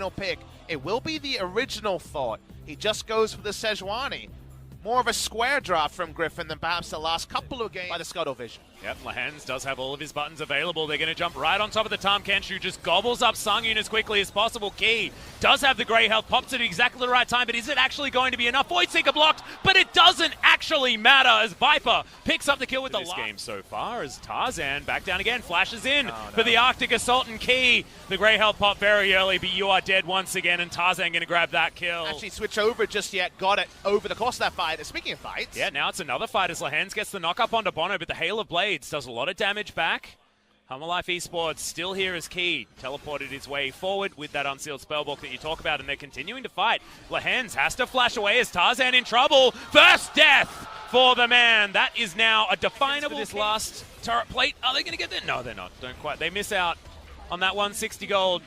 final pick. It will be the original thought. He just goes for the Sejuani. More of a square draft from Griffin than perhaps the last couple of games by the Scuttle Vision. Yep, Lehens does have all of his buttons available. They're going to jump right on top of the Tahm Kenshuu, just gobbles up Sungyun as quickly as possible. Key does have the grey health, pops it at exactly the right time, but is it actually going to be enough? Void Seeker blocked, but it doesn't actually matter as Viper picks up the kill with the last game so far as Tarzan back down again, flashes in for the Arctic Assault and Key. The grey health pop very early, but you are dead once again, and Tarzan going to grab that kill. Actually switch over just yet, got it over the course of that fight. Speaking of fights. Yeah, now it's another fight as Lehens gets the knock up onto Bono, but the Hail of Blades does a lot of damage back. Hanwha Life Esports still here as Key teleported his way forward with that unsealed spellbook that you talk about, and they're continuing to fight. Lehens has to flash away as Tarzan in trouble. First death for the man. That is now a definable. This last turret plate. Are they going to get there? No, they're not. Don't quite. They miss out on that 160 gold.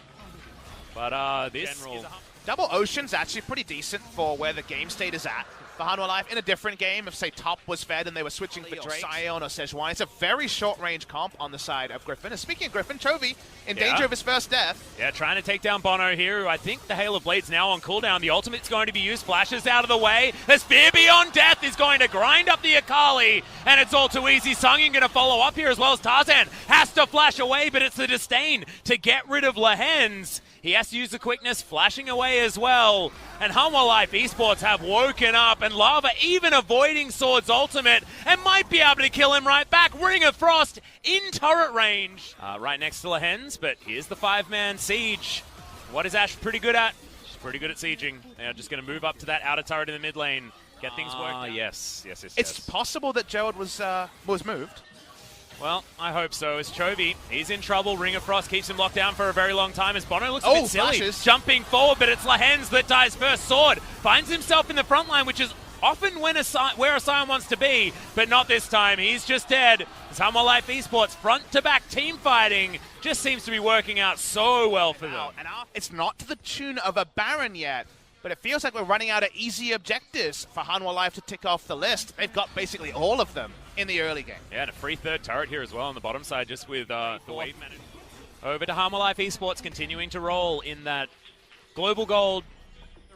But this general. Double Ocean's actually pretty decent for where the game state is at. For Hanwha Life, in a different game, if, say, Top was fed and they were switching for Drake, Sion, or Sejuani, it's a very short-range comp on the side of Griffin. And speaking of Griffin, Chovy in danger of his first death. Yeah, trying to take down Bono here, who I think the Hail of Blades now on cooldown. The ultimate's going to be used, flashes out of the way. The Spear Beyond Death is going to grind up the Akali, and it's all too easy. Sungyun going to follow up here as well as Tarzan has to flash away, but it's the disdain to get rid of Lehens. He has to use the quickness, flashing away as well. And Hanwha Life Esports have woken up, and Lava even avoiding Sword's ultimate and might be able to kill him right back. Ring of Frost in turret range. Right next to Lehens, but here's the 5-man siege. What is Ashe pretty good at? She's pretty good at sieging. They're just going to move up to that outer turret in the mid lane. Get things worked out. Yes. It's possible that Gerald was moved. Well, I hope so. As Chovy, he's in trouble. Ring of Frost keeps him locked down for a very long time as Bono looks a bit silly. Flashes. Jumping forward, but it's Lehens that dies first. Sword finds himself in the front line, which is often where a Sion wants to be, but not this time. He's just dead. As Hanwha Life Esports front-to-back team fighting just seems to be working out so well for them. And it's not to the tune of a Baron yet, but it feels like we're running out of easy objectives for Hanwha Life to tick off the list. They've got basically all of them in the early game. Yeah, and a free third turret here as well on the bottom side, just with the wave management. Over to Hanwha Life Esports, continuing to roll in that global gold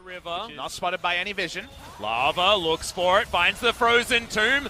river. Not spotted by any vision. Lava looks for it, finds the frozen tomb.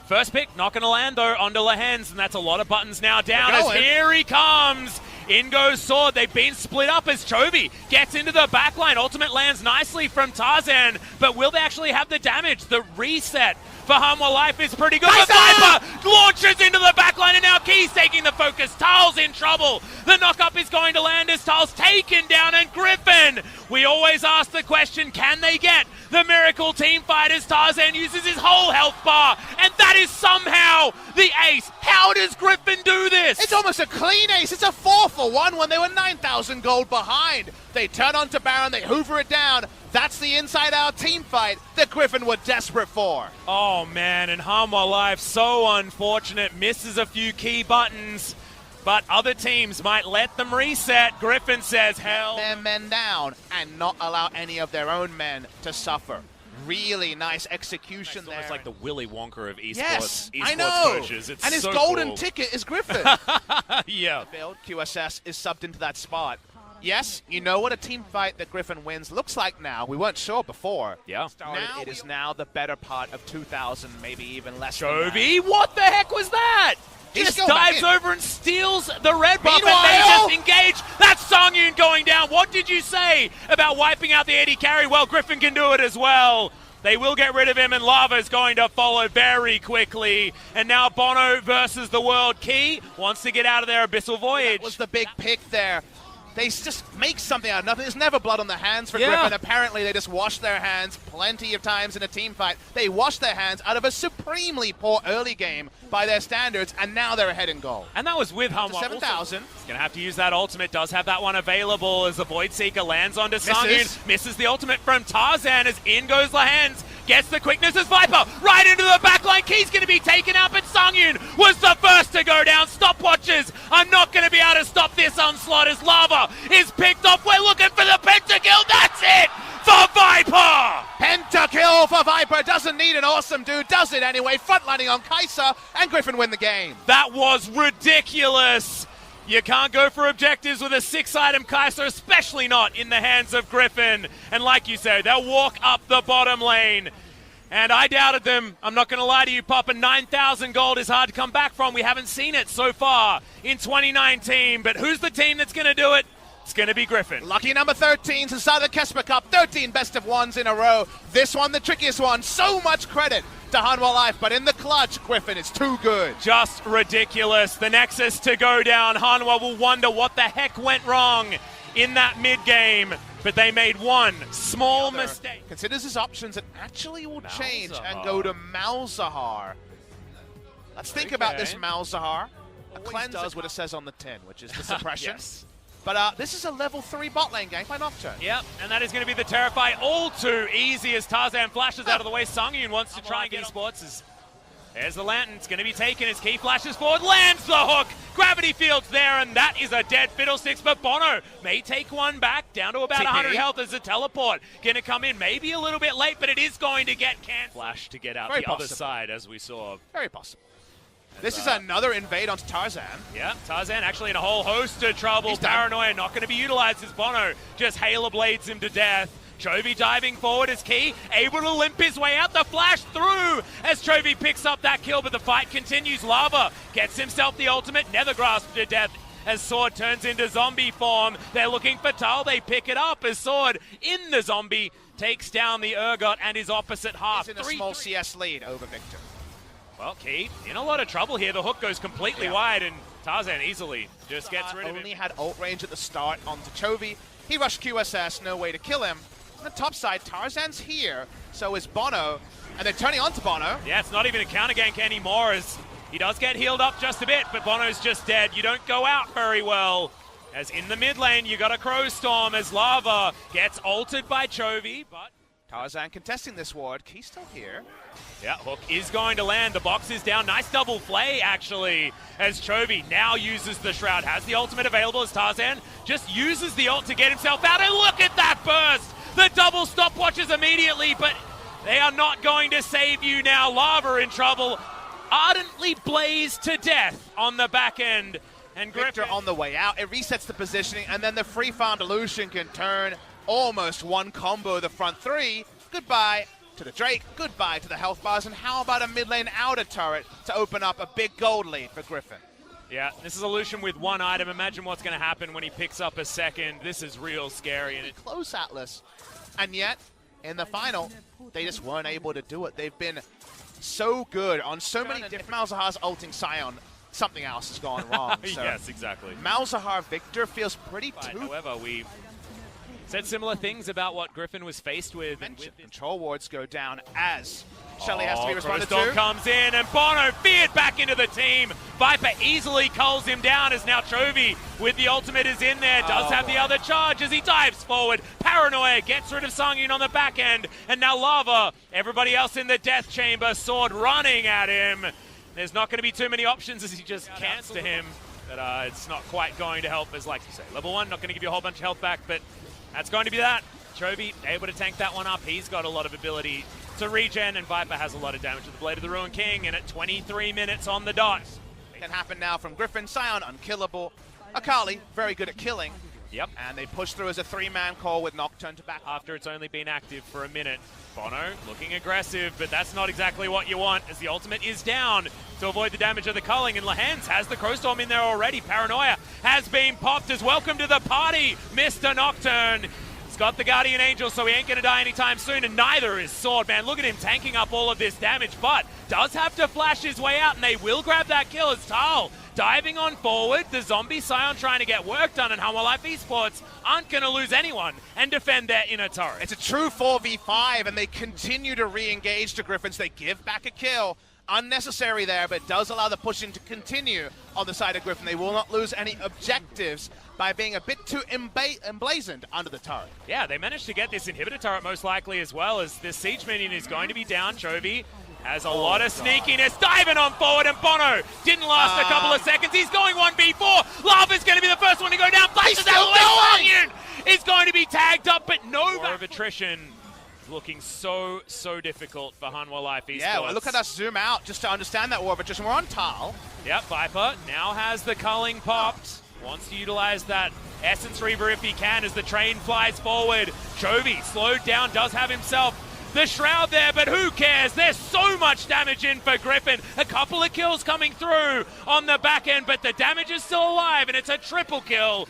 First pick, not going to land though, onto Lehens, and that's a lot of buttons now down as here he comes. In goes Sword. They've been split up as Chovy gets into the backline. Ultimate lands nicely from Tarzan, but will they actually have the damage? The reset for Hanwha Life is pretty good. But Viper launches into the backline, and now Key's taking the focus. Tal's in trouble. The knockup is going to land as Tal's taken down, and Griffin. We always ask the question, can they get the miracle team fight as Tarzan uses his whole health bar, and that is somehow the ace. How does Griffin do this? It's almost a clean ace. It's a 4-for-1 when they were 9,000 gold behind. They turn onto Baron, they hoover it down. That's the inside-out team fight that Griffin were desperate for. Oh, man, and Hanwha Life, so unfortunate, misses a few key buttons, but other teams might let them reset. Griffin says, hell. Let their men down and not allow any of their own men to suffer. Really nice execution there. It's almost like the Willy Wonka of esports, yes, esports I know. coaches. It's and his so golden cool. ticket is Griffin. Yeah. Build QSS is subbed into that spot. Yes, you know what a team fight that Griffin wins looks like now. We weren't sure before. Yeah. It is now the better part of 2,000, maybe even less. Chovy, what the heck was that? Just dives over and steals the red buff, Meanwhile, and they just engage. That's Sungyun going down. What did you say about wiping out the AD carry? Well, Griffin can do it as well. They will get rid of him, and Lava is going to follow very quickly. And now Bono versus the world. Key wants to get out of their Abyssal Voyage. That was the big pick there. They just make something out of nothing. There's never blood on the hands for Griffin. Apparently, they just wash their hands plenty of times in a team fight. They wash their hands out of a supremely poor early game by their standards, and now they're ahead in goal. And that was with Hanwha. 7,000. He's going to have to use that ultimate. Does have that one available as the Void Seeker lands onto Sungyun. Misses the ultimate from Tarzan as in goes Lehens. Gets the quickness as Viper right into the backline. Key's going to be taken out, but Sungyun was the first to go down. Stopwatches are not going to be able to stop this onslaught as Lava is picked off. We're looking for the pentakill. That's it for Viper. Pentakill for Viper. Doesn't need an awesome dude. Does it anyway. Frontlining on Kai'Sa, and Griffin win the game. That was ridiculous. You can't go for objectives with a 6-item Kaiser, especially not in the hands of Griffin. And like you say, they'll walk up the bottom lane. And I doubted them. I'm not going to lie to you, Papa. 9,000 gold is hard to come back from. We haven't seen it so far in 2019. But who's the team that's going to do it? It's going to be Griffin. Lucky number 13 to start the Kesper Cup. 13 best of ones in a row. This one, the trickiest one. So much credit to Hanwha Life, but in the clutch, Griffin is too good. Just ridiculous. The Nexus to go down. Hanwha will wonder what the heck went wrong in that mid-game. But they made one small mistake. Considers his options and actually will change and go to Malzahar. Let's think about this Malzahar. A cleanse does what it says on the tin, which is the suppression. Yes. But this is a level 3 bot lane gank by Nocturne. Yep, and that is going to be the Terrify all too easy as Tarzan flashes out of the way. Sungyun wants to try and get Esports. There's the Lantern. It's going to be taken as Key flashes forward, lands the hook. Gravity Field's there, and that is a dead Fiddlesticks. But Bono may take one back, down to about 100 health as a teleport. Going to come in maybe a little bit late, but it is going to get canned. Flash to get out the other side, as we saw. Very possible. This is another invade onto Tarzan. Yeah, Tarzan actually in a whole host of trouble. Paranoia not going to be utilized as Bono just Halo Blades him to death. Chovy diving forward as Key, able to limp his way out, the flash through as Chovy picks up that kill, but the fight continues. Lava gets himself the ultimate, Nether Grasp to death as Sword turns into zombie form. They're looking for Tal, they pick it up as Sword in the zombie takes down the Urgot and his opposite half. He's in a small CS lead over Victor. Well, Key in a lot of trouble here. The hook goes completely wide and Tarzan easily just gets rid of him. Only had ult range at the start onto Chovy. He rushed QSS, no way to kill him. On the top side, Tarzan's here, so is Bono, and they're turning onto Bono. Yeah, it's not even a counter gank anymore as he does get healed up just a bit, but Bono's just dead. You don't go out very well. As in the mid lane, you got a Crow Storm as Lava gets ulted by Chovy, but Tarzan contesting this ward. Key's still here. Yeah, hook is going to land. The box is down. Nice double play, actually, as Chovy now uses the Shroud. Has the ultimate available as Tarzan just uses the ult to get himself out. And look at that burst! The double stopwatches immediately, but they are not going to save you now. Lava in trouble. Ardently blazed to death on the back end. And Victor on the way out. It resets the positioning, and then the free farm Delusion can turn almost one combo the front three. Goodbye to the Drake, goodbye to the health bars, and how about a mid lane outer turret to open up a big gold lead for Griffin? Yeah, this is a Lucian with one item. Imagine what's going to happen when he picks up a second. This is real scary. And close Atlas. And yet, in the final, they just weren't able to do it. They've been so good on so many different... Malzahar's ulting Sion, something else has gone wrong. So yes, exactly. Malzahar Victor feels pretty However, we said similar things about what Griffin was faced with. Control wards go down as HLE has to be responded to. Storm comes in and Bono feared back into the team. Viper easily culls him down as now Chovy with the ultimate is in there. Does have the other charge as he dives forward. Paranoia gets rid of Sungyun on the back end. And now Lava, everybody else in the death chamber, Sword running at him. There's not going to be too many options as he just cants to him. But it's not quite going to help as, like you say, level 1, not going to give you a whole bunch of health back, but that's going to be that. Chovy able to tank that one up. He's got a lot of ability to regen, and Viper has a lot of damage with the Blade of the Ruined King, and at 23 minutes on the dot. Can happen now from Griffin. Sion, unkillable. Akali, very good at killing. Yep. And they push through as a 3-man call with Nocturne to back. After it's only been active for a minute. Bono looking aggressive, but that's not exactly what you want as the ultimate is down to avoid the damage of the culling. And Lehans has the Crowstorm in there already. Paranoia has been popped as welcome to the party, Mr. Nocturne. He's got the Guardian Angel, so he ain't going to die anytime soon, and neither is Sword, man. Look at him tanking up all of this damage, but does have to flash his way out, and they will grab that kill as Tal diving on forward. The zombie Sion trying to get work done, and Hanwha Life Esports aren't going to lose anyone and defend their inner turret. It's a true 4v5, and they continue to re-engage to Griffins. They give back a kill. Unnecessary there, but does allow the pushing to continue on the side of Griffin. They will not lose any objectives by being a bit too emblazoned under the turret. Yeah, they managed to get this inhibitor turret most likely as well, as this siege minion is going to be down. Chovy has a lot of sneakiness, diving on forward, and Bono didn't last a couple of seconds. He's going 1v4. Lava's going to be the first one to go down. Flashes out the way. Is going to be tagged up, but no more of attrition. Looking so difficult for Hanwha Life Esports. Yeah, well, look at us zoom out just to understand that war of attrition. We're on Tal. Yep, Viper now has the culling popped. wants to utilize that Essence Reaver if he can as the train flies forward. Chovy slowed down, does have himself the Shroud there, but who cares? There's so much damage in for Griffin. A couple of kills coming through on the back end, but the damage is still alive, and it's a triple kill.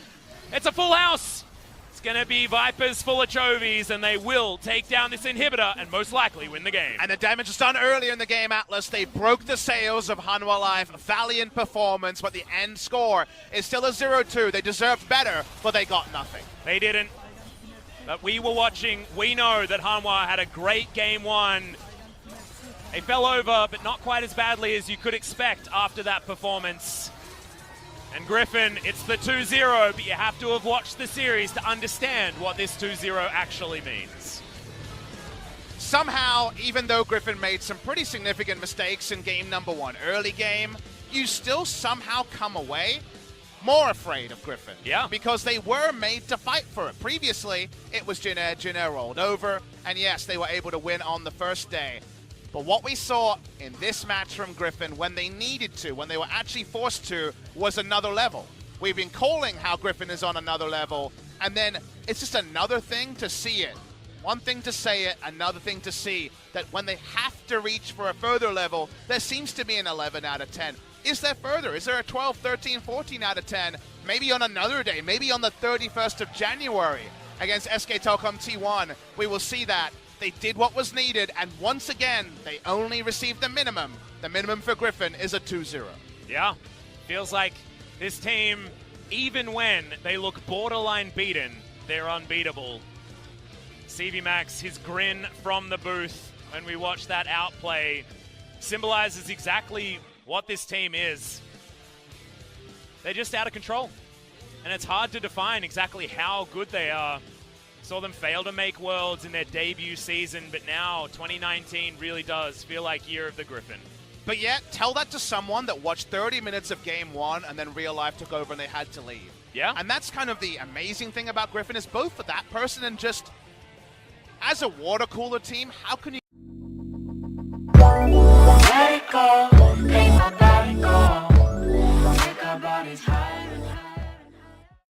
It's a full house. It's going to be Vipers full of Chovies, and they will take down this inhibitor and most likely win the game. And the damage was done earlier in the game, Atlas. They broke the sails of Hanwha Life. Valiant performance, but the end score is still a 0-2. They deserved better, but they got nothing. They didn't. But we were watching. We know that Hanwha had a great game one. They fell over, but not quite as badly as you could expect after that performance. And Griffin, it's the 2-0, but you have to have watched the series to understand what this 2-0 actually means. Somehow, even though Griffin made some pretty significant mistakes in game number one, early game, you still somehow come away more afraid of Griffin. Yeah. Because they were made to fight for it. Previously, it was Jin Air rolled over, and yes, they were able to win on the first day. But what we saw in this match from Griffin, when they needed to, when they were actually forced to, was another level. We've been calling how Griffin is on another level, and then it's just another thing to see it. One thing to say it, another thing to see that when they have to reach for a further level, there seems to be an 11 out of 10. Is there further? Is there a 12, 13, 14 out of 10? Maybe on another day, maybe on the 31st of January against SK Telkom T1, we will see that. They did what was needed, and once again, they only received the minimum. The minimum for Griffin is a 2-0. Yeah, feels like this team, even when they look borderline beaten, they're unbeatable. CV Max, his grin from the booth when we watch that outplay symbolizes exactly what this team is. They're just out of control, and it's hard to define exactly how good they are. Saw them fail to make Worlds in their debut season, but now 2019 really does feel like year of the Griffin. But yet, tell that to someone that watched 30 minutes of game one and then real life took over and they had to leave. Yeah. And that's kind of the amazing thing about Griffin, is both for that person and just as a water cooler team, how can you...